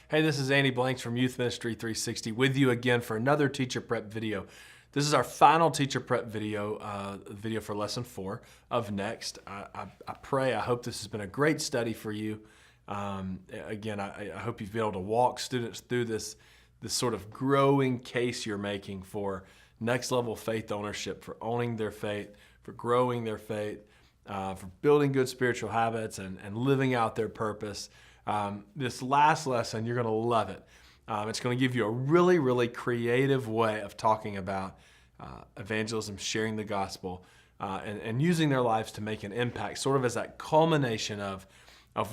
Hey, this is Andy Blanks from ym360 with you again for another teacher prep video. This is our final teacher prep video, video for lesson 4 of Next. I hope this has been a great study for you. Again, I hope you've been able to walk students through this sort of growing case you're making for next level faith ownership, for owning their faith, for growing their faith, for building good spiritual habits and living out their purpose. This last lesson, you're going to love it. It's going to give you a really, really creative way of talking about evangelism, sharing the gospel, and using their lives to make an impact, sort of as that culmination of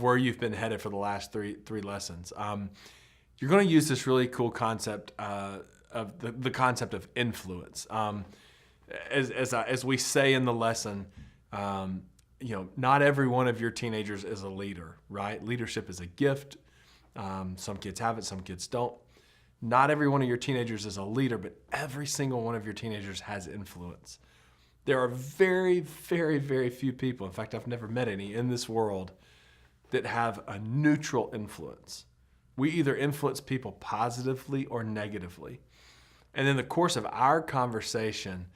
where you've been headed for the last three lessons. You're going to use this really cool concept of the concept of influence. As we say in the lesson, not every one of your teenagers is a leader, right? Leadership is a gift. Some kids have it, some kids don't. Not every one of your teenagers is a leader, but every single one of your teenagers has influence. There are very, very, very few people, in fact, I've never met any in this world that have a neutral influence. We either influence people positively or negatively. And in the course of our conversation,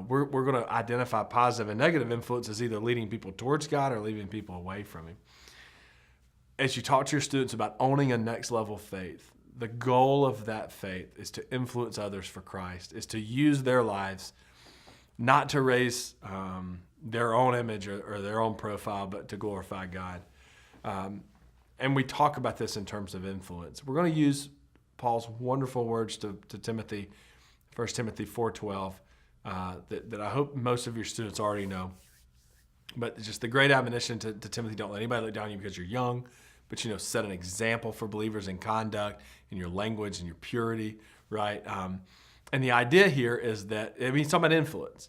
we're going to identify positive and negative influence as either leading people towards God or leading people away from Him. As you talk to your students about owning a next level faith, the goal of that faith is to influence others for Christ, is to use their lives not to raise their own image or their own profile, but to glorify God. And we talk about this in terms of influence. We're going to use Paul's wonderful words to Timothy, 1 Timothy 4:12, that I hope most of your students already know. But just the great admonition to Timothy: don't let anybody look down on you because you're young, but set an example for believers in conduct, in your language, and your purity, right? And the idea here is that, he's talking about influence.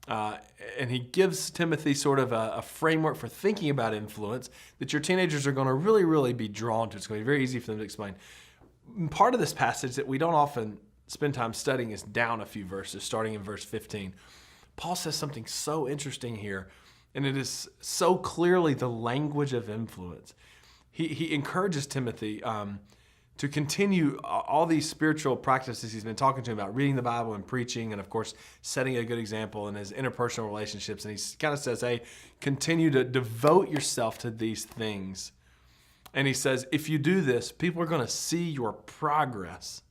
And he gives Timothy sort of a framework for thinking about influence that your teenagers are going to really, really be drawn to. It's going to be very easy for them to explain. Part of this passage that we don't often spend time studying is down a few verses, starting in verse 15. Paul says something so interesting here, and it is so clearly the language of influence. He encourages Timothy to continue all these spiritual practices he's been talking to him about, reading the Bible and preaching, and of course, setting a good example in his interpersonal relationships. And he kind of says, hey, continue to devote yourself to these things. And he says, if you do this, people are going to see your progress,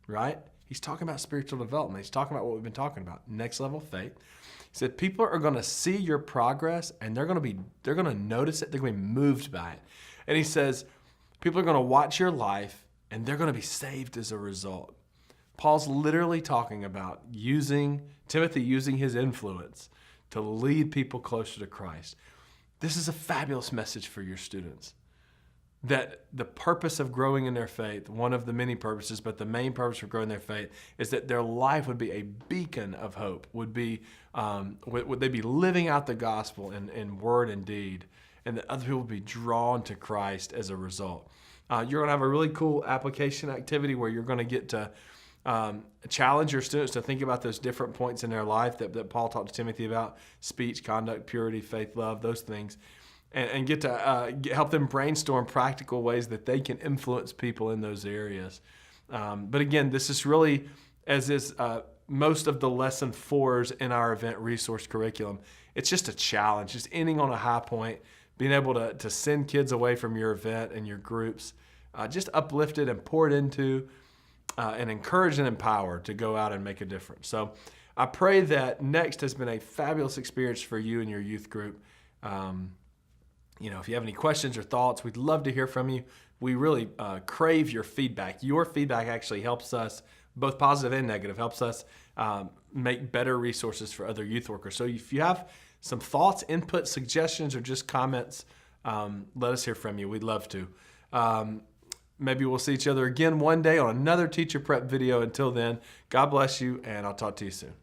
right? He's talking about spiritual development. He's talking about what we've been talking about, next level faith. He said, people are going to see your progress, and they're going to notice it. They're going to be moved by it. And he says, people are going to watch your life, and they're going to be saved as a result. Paul's literally talking about Timothy using his influence to lead people closer to Christ. This is a fabulous message for your students. That the purpose of growing in their faith, one of the many purposes, but the main purpose for growing their faith is that their life would be a beacon of hope, would they be living out the gospel in word and deed, and that other people would be drawn to Christ as a result. You're going to have a really cool application activity where you're going to get to challenge your students to think about those different points in their life that Paul talked to Timothy about: speech, conduct, purity, faith, love, those things. And get to help them brainstorm practical ways that they can influence people in those areas. But again, this is really, as is most of the lesson 4s in our event resource curriculum, it's just a challenge, just ending on a high point, being able to send kids away from your event and your groups, just uplifted and poured into and encouraged and empowered to go out and make a difference. So I pray that Next has been a fabulous experience for you and your youth group. If you have any questions or thoughts, we'd love to hear from you. We really crave your feedback. Your feedback actually helps us, both positive and negative, helps us make better resources for other youth workers. So if you have some thoughts, input, suggestions, or just comments, let us hear from you. We'd love to. Maybe we'll see each other again one day on another teacher prep video. Until then, God bless you, and I'll talk to you soon.